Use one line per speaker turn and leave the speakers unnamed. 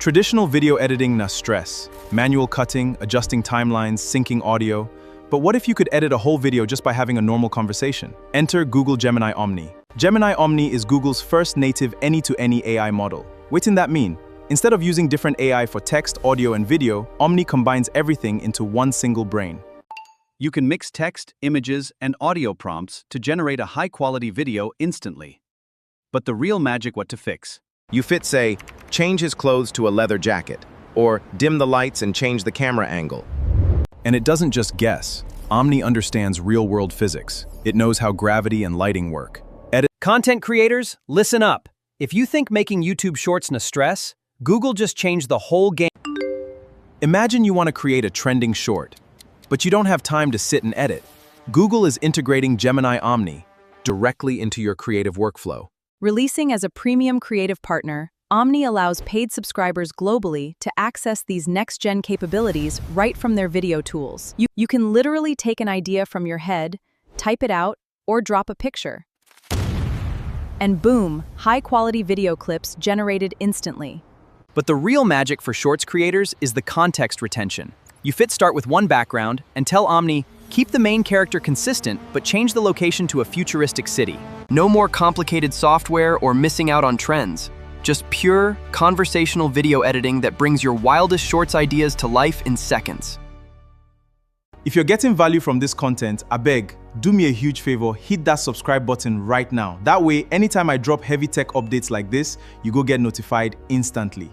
Traditional video editing na stress, manual cutting, adjusting timelines, syncing audio. But what if you could edit a whole video just by having a normal conversation? Enter Google Gemini Omni. Gemini Omni is Google's first native any-to-any AI model. What does that mean? Instead of using different AI for text, audio, and video, Omni combines everything into one single brain.
You can mix text, images, and audio prompts to generate a high-quality video instantly. But the real magic what to fix.
You fit, say, change his clothes to a leather jacket, or dim the lights and change the camera angle.
And it doesn't just guess. Omni understands real-world physics. It knows how gravity and lighting work.
Content creators, listen up. If you think making YouTube Shorts na stress, Google just changed the whole game.
Imagine you want to create a trending short, but you don't have time to sit and edit. Google is integrating Gemini Omni directly into your creative workflow.
Releasing as a premium creative partner, Omni allows paid subscribers globally to access these next-gen capabilities right from their video tools. You can literally take an idea from your head, type it out, or drop a picture. And boom, high-quality video clips generated instantly.
But the real magic for Shorts creators is the context retention. You start with one background and tell Omni, keep the main character consistent, but change the location to a futuristic city. No more complicated software or missing out on trends. Just pure, conversational video editing that brings your wildest Shorts ideas to life in seconds.
If you're getting value from this content, I beg, do me a huge favor, hit that subscribe button right now. That way, anytime I drop heavy tech updates like this, you go get notified instantly.